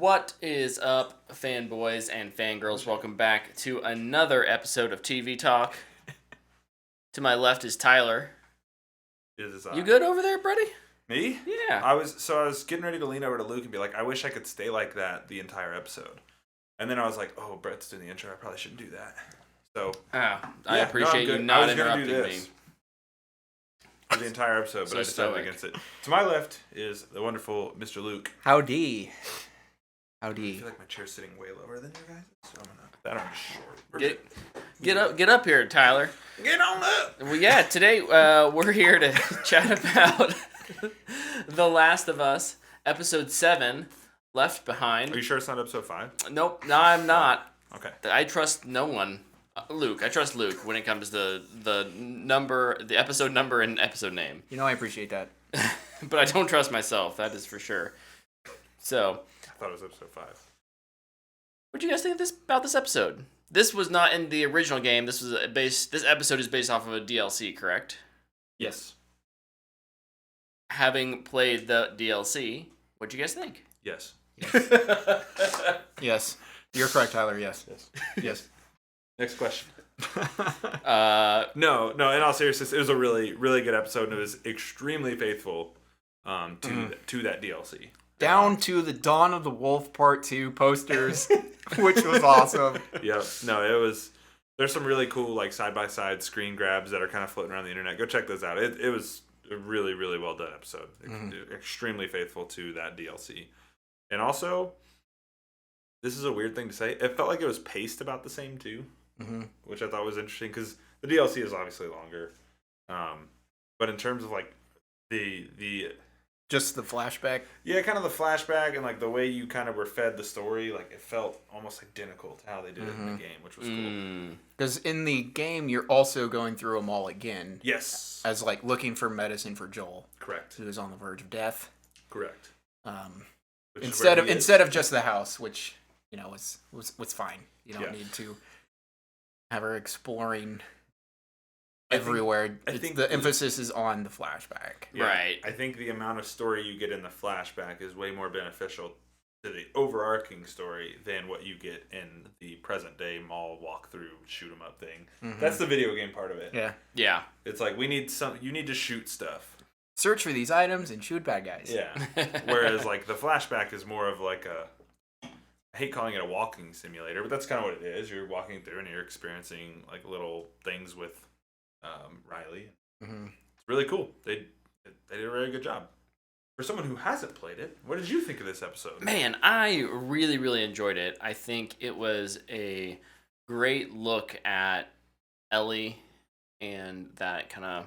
What is up, fanboys and fangirls? Welcome back to another episode of TV Talk. To my left is Tyler. You good over there, buddy? Me? Yeah. I was getting ready to lean over to Luke and be like, I wish I could stay like that the entire episode. And then I was like, oh, Brett's doing the intro. I probably shouldn't do that. So I appreciate you not interrupting me. For the entire episode, but I decided against it. To my left is the wonderful Mr. Luke. Howdy. I feel like my chair's sitting way lower than your guys', so I'm short. Get up here, Tyler. Get on up! Well, yeah, today we're here to chat about The Last of Us, Episode 7, Left Behind. Are you sure it's not Episode 5? Nope, no, I'm not. Okay. I trust no one. Luke, I trust Luke when it comes to the episode number and episode name. You know, I appreciate that. But I don't trust myself, that is for sure. So, I thought it was Episode 5. What do you guys think about this episode? This was not in the original game. This episode is based off of a DLC, correct? Yes. Having played the DLC, what do you guys think? Yes. Yes. You're correct, Tyler. Yes. Yes. Next question. No, in all seriousness, it was a really, really good episode, and it was extremely faithful to that DLC. Down to the Dawn of the Wolf Part 2 posters, which was awesome. Yep. No, it was... There's some really cool, like, side-by-side screen grabs that are kind of floating around the internet. Go check those out. It was a really, really well-done episode. Extremely faithful to that DLC. And also, this is a weird thing to say, it felt like it was paced about the same, too. Which I thought was interesting because the DLC is obviously longer, but in terms of like the just the flashback, kind of the flashback and like the way you kind of were fed the story, like it felt almost identical to how they did it in the game, which was cool. Because in the game, you're also going through them all again. Yes, as like looking for medicine for Joel. Correct. Who is on the verge of death. Correct. Instead of just the house, which was fine. You don't need to have her exploring everywhere. I think the emphasis is on the flashback. Yeah, right. I think the amount of story you get in the flashback is way more beneficial to the overarching story than what you get in the present day mall walkthrough shoot 'em up thing. That's the video game part of it. Yeah. It's like you need to shoot stuff. Search for these items and shoot bad guys. Yeah. Whereas like the flashback is more of like I hate calling it a walking simulator, but that's kind of what it is. You're walking through and you're experiencing like little things with Riley. It's really cool. They did a very good job. For someone who hasn't played it, what did you think of this episode? Man, I really, really enjoyed it. I think it was a great look at Ellie and that kind of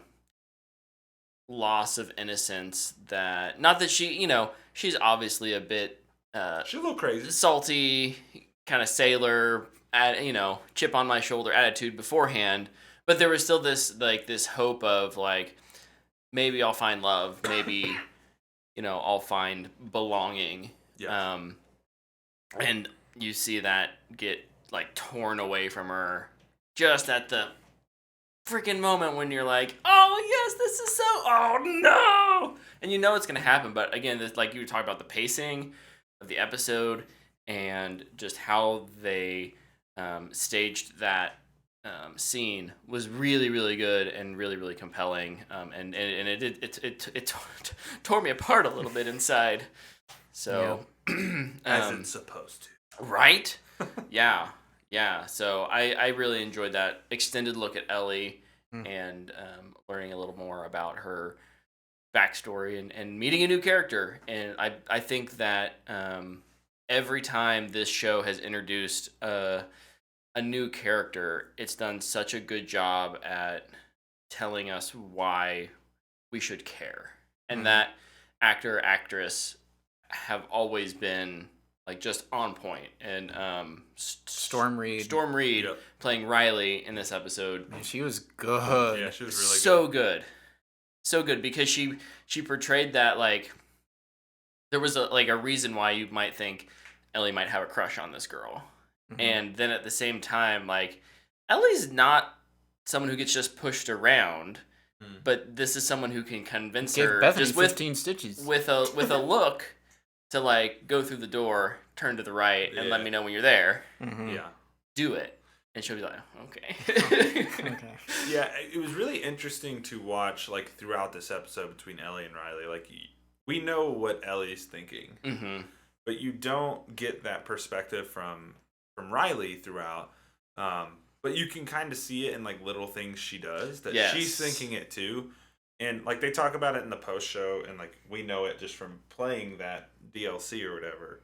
loss of innocence that, not that she's obviously a bit she's a little crazy, salty, kind of sailor, chip on my shoulder attitude beforehand. But there was still this hope of like, maybe I'll find love, maybe I'll find belonging. Yeah. And you see that get like torn away from her just at the freaking moment when you're like, oh yes, this is oh no, and it's gonna happen. But again, like you were talking about the pacing of the episode and just how they staged that scene was really, really good and really, really compelling. And it tore me apart a little bit inside. So as it's supposed to, right? Yeah. So I really enjoyed that extended look at Ellie and learning a little more about her backstory and meeting a new character. And I think that every time this show has introduced a new character, it's done such a good job at telling us why we should care. And that actor, actress have always been like just on point. And Storm Reed playing Riley in this episode. Man, she was good. Yeah, she was really good. So good because she portrayed that like there was a reason why you might think Ellie might have a crush on this girl. And then at the same time, like, Ellie's not someone who gets just pushed around, but this is someone who can convince her Bethany just with 15 stitches with a look to like go through the door, turn to the right, and let me know when you're there. Yeah. Do it. And she'll be like, okay. Okay. Yeah, it was really interesting to watch like throughout this episode between Ellie and Riley. Like we know what Ellie's thinking, but you don't get that perspective from Riley throughout. But you can kind of see it in like little things she does that she's thinking it too. And like they talk about it in the post show, and like we know it just from playing that DLC or whatever.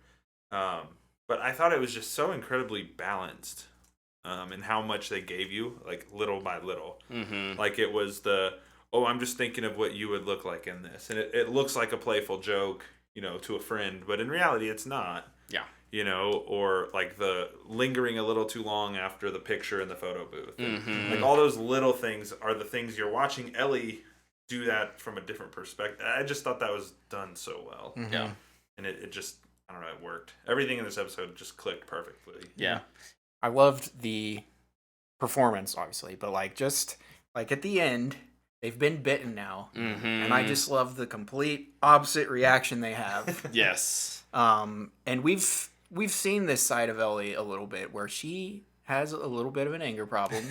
But I thought it was just so incredibly balanced in how much they gave you, like little by little. Like it was I'm just thinking of what you would look like in this, and it looks like a playful joke, to a friend, but in reality, it's not. Yeah. Or like the lingering a little too long after the picture in the photo booth. Like all those little things are the things you're watching Ellie do that from a different perspective. I just thought that was done so well. Yeah. And it just, I don't know, it worked. Everything in this episode just clicked perfectly. Yeah. I loved the performance, obviously, but like just like at the end, they've been bitten now, and I just love the complete opposite reaction they have. Yes. And we've seen this side of Ellie a little bit, where she has a little bit of an anger problem,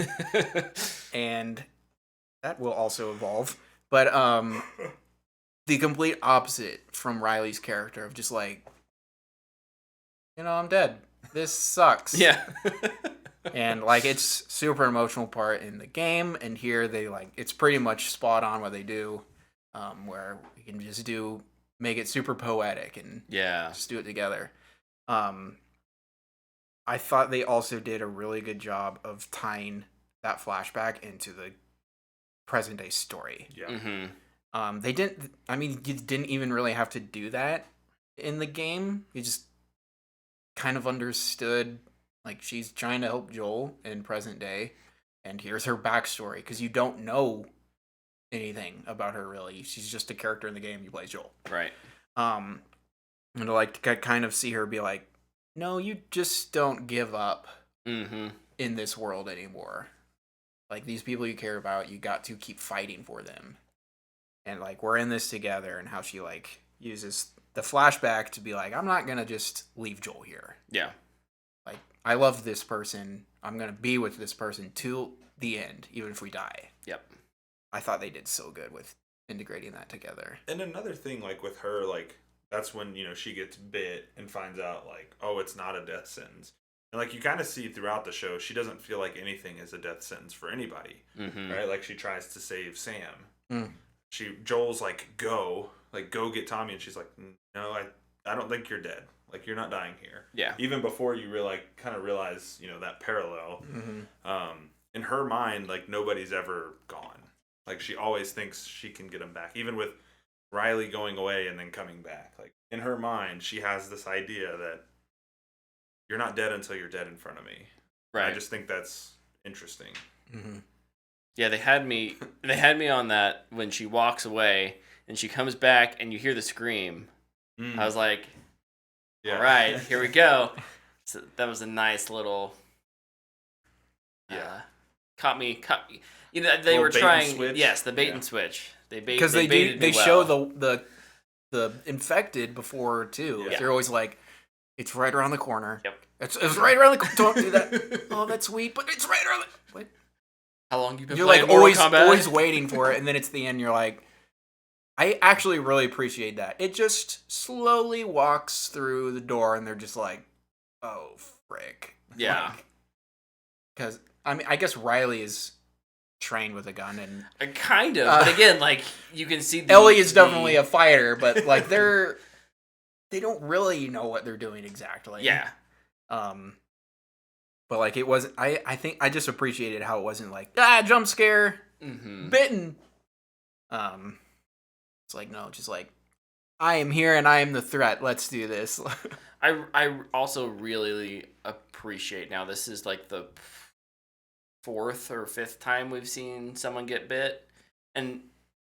and that will also evolve. But the complete opposite from Riley's character of just like, I'm dead. This sucks. Yeah. And like it's super emotional part in the game, and here they it's pretty much spot on what they do, where we can just make it super poetic and just do it together. I thought they also did a really good job of tying that flashback into the present day story. Yeah. They didn't. I mean, you didn't even really have to do that in the game. You just kind of understood, like, she's trying to help Joel in present day, and here's her backstory, because you don't know anything about her really. She's just a character in the game. You play Joel, right? And to kind of see her be like, no, you just don't give up in this world anymore. Like, these people you care about, you got to keep fighting for them, and like we're in this together. And how she like uses the flashback to be like, I'm not gonna just leave Joel here. Yeah. Like, I love this person. I'm going to be with this person till the end, even if we die. Yep. I thought they did so good with integrating that together. And another thing, like with her, like that's when, she gets bit and finds out like, oh, it's not a death sentence. And like you kind of see throughout the show, she doesn't feel like anything is a death sentence for anybody. Right? Like she tries to save Sam. Joel's like, go get Tommy. And she's like, no, I don't think you're dead. Like, you're not dying here. Yeah. Even before you really kind of realize, that parallel. In her mind, like, nobody's ever gone. Like, she always thinks she can get him back. Even with Riley going away and then coming back. Like, in her mind, she has this idea that you're not dead until you're dead in front of me. Right. And I just think that's interesting. Yeah, they had me on that when she walks away and she comes back and you hear the scream. I was like, all right, here we go. So that was a nice little. Caught me. They were trying. Yes, the bait and switch. Because they show the infected before too. Yeah. They're always like, it's right around the corner. Yep. It's right around the corner. Don't do that. Oh, that's sweet, but it's right around the. What? How long you been? You're playing like Mortal Kombat? always waiting for it, and then it's the end. You're like, I actually really appreciate that. It just slowly walks through the door, and they're just like, oh, frick. Yeah. Because, I mean, I guess Riley is trained with a gun, and kind of. But again, like, you can see Ellie is definitely a fighter, but like they don't really know what they're doing exactly. Yeah. But like it wasn't. I think I just appreciated how it wasn't like jump scare, bitten. It's like, no, just like, I am here and I am the threat. Let's do this. I also really appreciate, now this is like the 4th or 5th time we've seen someone get bit, and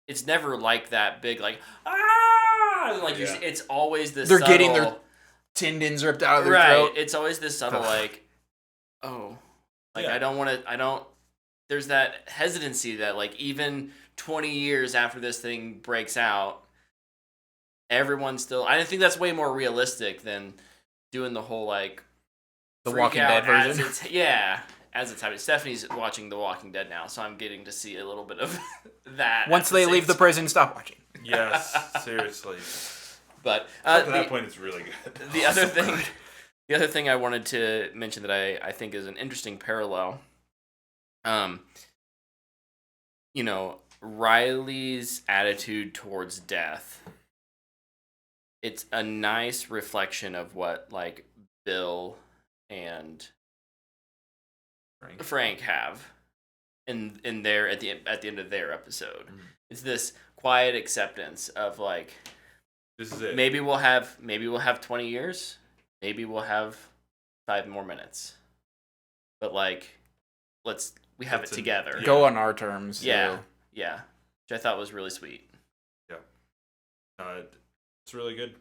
it's never like that big, like, like it's always this they're subtle, getting their tendons ripped out of their throat. It's always this subtle like, there's that hesitancy that like even 20 years after this thing breaks out, everyone's still. I think that's way more realistic than doing the whole like The freak Walking out Dead version. As it's happening. Stephanie's watching The Walking Dead now, so I'm getting to see a little bit of that. Once they leave the prison, stop watching. Yes, seriously. But Up to that point, it's really good. The other thing I wanted to mention that I think is an interesting parallel, Riley's attitude towards death. It's a nice reflection of what like Bill and Frank have in their at the end of their episode. Mm-hmm. It's this quiet acceptance of like, this is it. Maybe we'll have 20 years. Maybe we'll have 5 more minutes. But like, we have it together. Go on our terms. Yeah. Yeah. Which I thought was really sweet. Yeah. It's really good.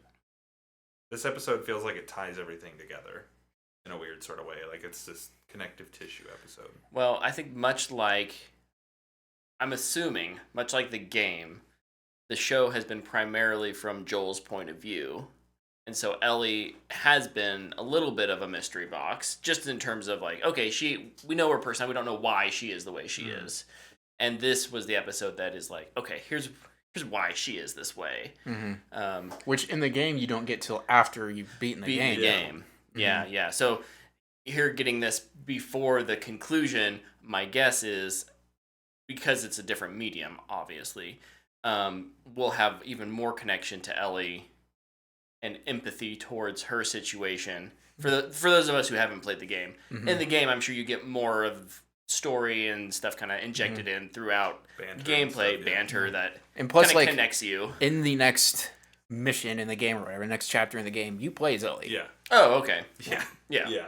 This episode feels like it ties everything together in a weird sort of way. Like it's this connective tissue episode. Well, I think much like the game, the show has been primarily from Joel's point of view. And so Ellie has been a little bit of a mystery box, just in terms of like, okay, we know her personality, we don't know why she is the way she is. And this was the episode that is like, okay, here's why she is this way. Mm-hmm. Which in the game you don't get till after you've beaten the game. Mm-hmm. Yeah. So here, getting this before the conclusion, my guess is, because it's a different medium, obviously, we'll have even more connection to Ellie and empathy towards her situation. For those of us who haven't played the game, in the game, I'm sure you get more of story and stuff kind of injected in throughout gameplay, banter that and plus kind of connects you. In the next mission in the game or whatever, next chapter in the game, you play as Ellie. Yeah. Oh, okay. Yeah.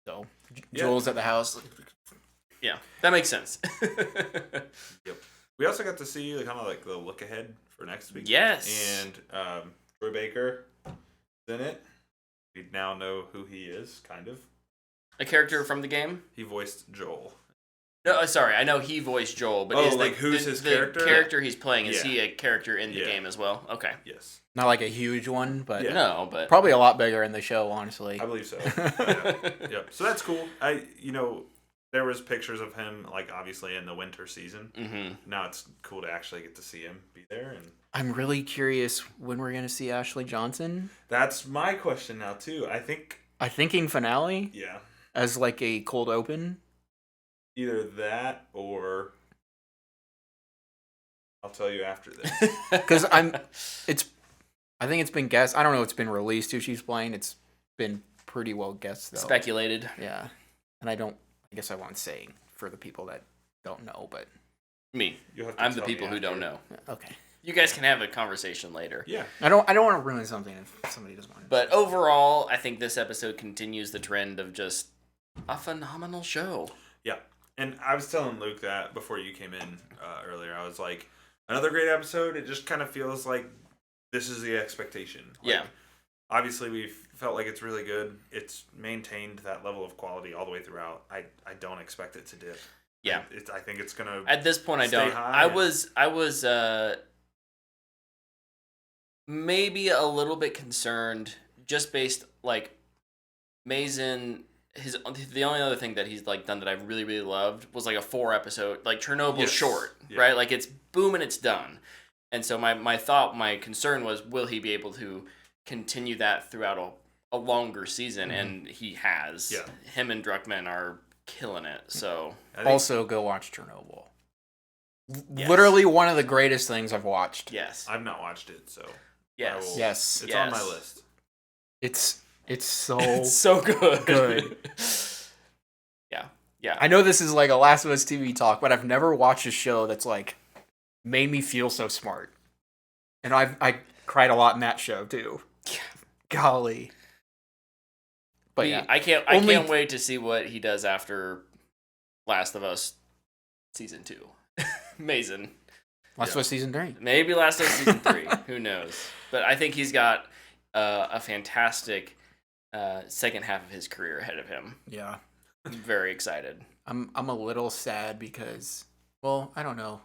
So Joel's at the house. Yeah, that makes sense. Yep. We also got to see kind of like the look ahead for next week. Yes. And Troy Baker is in it. We now know who he is, kind of. A character from the game? He voiced Joel. No, sorry, I know he voiced Joel, but who's his character? The character he's playing, is he a character in the game as well? Okay. Yes. Not like a huge one, but but probably a lot bigger in the show, honestly. I believe so. Yeah. So that's cool. There was pictures of him, like obviously in the winter season. Mm-hmm. Now it's cool to actually get to see him be there. And I'm really curious when we're gonna see Ashley Johnson. That's my question now too. I think in finale. Yeah. As like a cold open. Either that or I'll tell you after this. Because I think it's been guessed. I don't know if it's been released who she's playing. It's been pretty well guessed though. Speculated. Yeah. And I guess I won't say for the people that don't know, but me. I'm the people who don't know. Okay. You guys can have a conversation later. Yeah. I don't want to ruin something if somebody doesn't want to. But overall, I think this episode continues the trend of just a phenomenal show. Yeah. And I was telling Luke that before you came in earlier. I was like, another great episode. It just kind of feels like this is the expectation. Yeah. Obviously, we've felt like it's really good. It's maintained that level of quality all the way throughout. I don't expect it to dip. Yeah. I think it's going to at this point, I don't. I was maybe a little bit concerned just based, like, Mason... the only other thing that he's like done that I really, really loved was like a 4-episode, like Chernobyl short, right? Like it's boom and it's done. And so my concern was, will he be able to continue that throughout a longer season? Mm-hmm. And he has. Yeah. Him and Druckmann are killing it. So also go watch Chernobyl. Yes. Literally one of the greatest things I've watched. Yes. I've not watched it, so yes. Yes. It's on my list. It's so it's so good. Yeah. I know this is like a Last of Us TV talk, but I've never watched a show that's like made me feel so smart. And I cried a lot in that show too. Golly. But I can't wait to see what he does after Last of Us season 2. Mason. Last of Us season 3. Maybe Last of Us season 3. Who knows? But I think he's got a fantastic second half of his career ahead of him. Yeah. I'm very excited. I'm a little sad because, well, I don't know.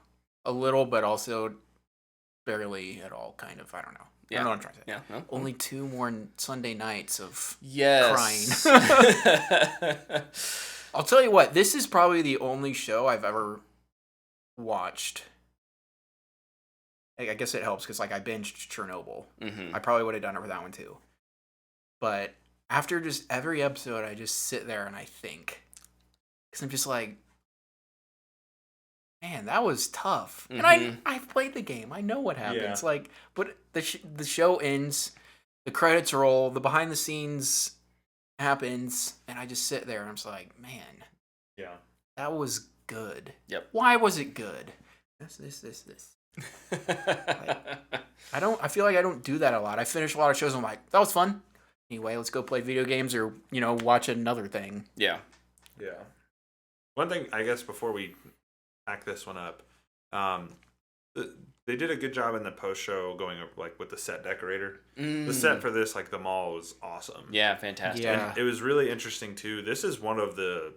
A little, but also barely at all, kind of. I don't know. Yeah. I don't know what I'm trying to say. Yeah. No? Only 2 more Sunday nights of yes. crying. I'll tell you what, this is probably the only show I've ever watched. I guess it helps because, like, I binged Chernobyl. Mm-hmm. I probably would have done it for that one, too. But after just every episode, I just sit there and I think. Because I'm just like, man, that was tough. Mm-hmm. And I've played the game. I know what happens. Yeah. Like, but the show ends, the credits roll, the behind the scenes happens, and I just sit there and I'm just like, man, yeah, that was good. Yep. Why was it good? This. I feel like I don't do that a lot. I finish a lot of shows and I'm like, that was fun. Anyway, let's go play video games or, watch another thing. Yeah. Yeah. One thing, I guess, before we pack this one up, they did a good job in the post show going like with the set decorator. The set for this, like the mall, was awesome. Yeah, fantastic. Yeah. And it was really interesting too. This is one of the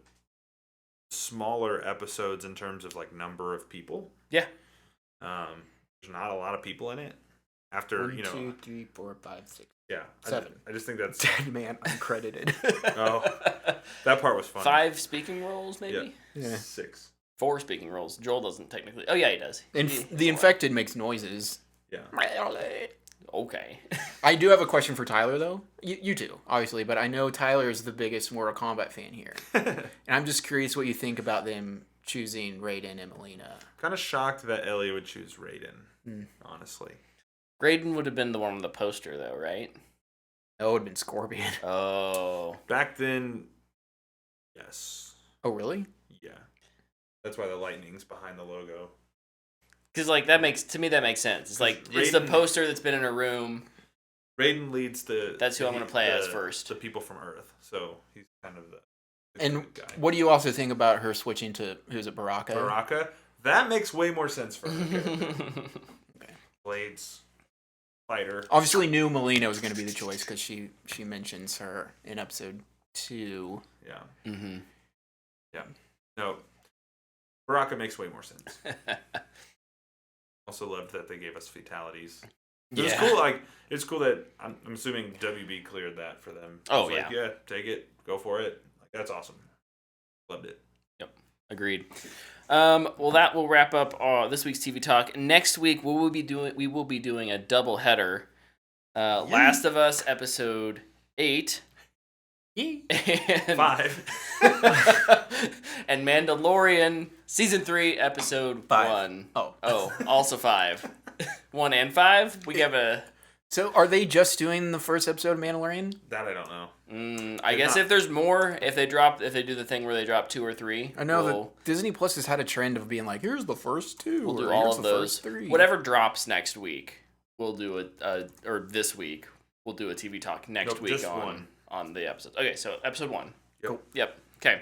smaller episodes in terms of like number of people. Yeah. There's not a lot of people in it. After 1, 2, 3, 4, 5, 6. Yeah. 7. I just think that's Dead man uncredited. Oh, that part was fun. 5 speaking roles, maybe. Yeah. 6. 4 speaking roles. Joel doesn't technically. Oh yeah, he does. The infected makes noises. Yeah. Okay. I do have a question for Tyler though. You too, obviously, but I know Tyler is the biggest Mortal Kombat fan here, and I'm just curious what you think about them choosing Raiden and Melina. Kind of shocked that Ellie would choose Raiden. Honestly. Raiden would have been the one on the poster, though, right? No, it would have been Scorpion. Oh. Back then, yes. Oh, really? Yeah. That's why the lightning's behind the logo. Because, like, that makes sense. It's like, it's the poster that's been in a room. Raiden leads the... That's who I'm going to play as first. The people from Earth. So, he's kind of the and good guy. What do you also think about her switching to, who's it, Baraka? Baraka? That makes way more sense for her. Okay. Blades. Fighter. Obviously knew Melina was going to be the choice because she mentions her in episode 2. Yeah. Mm-hmm. Yeah. No. Baraka makes way more sense. Also loved that they gave us fatalities. It was cool. Like, it's cool that I'm assuming WB cleared that for them. Oh, yeah. Like, yeah, take it. Go for it. Like, that's awesome. Loved it. Yep. Agreed. Well, that will wrap up this week's TV Talk. Next week, we will be doing a double header. Last of Us episode 8. And 5. And Mandalorian season 3 episode 5. 1. Oh, also 5. 1 and 5. We have a. So are they just doing the first episode of Mandalorian? That I don't know. I guess if there's more, if they do the thing where they drop 2 or 3. I know that Disney Plus has had a trend of being like, here's the first 2. We'll do or all here's of the those. First 3. Whatever drops next week, we'll do or this week, we'll do a TV Talk next week just one. on the episode. Okay, so episode 1. Yep. Yep. Okay.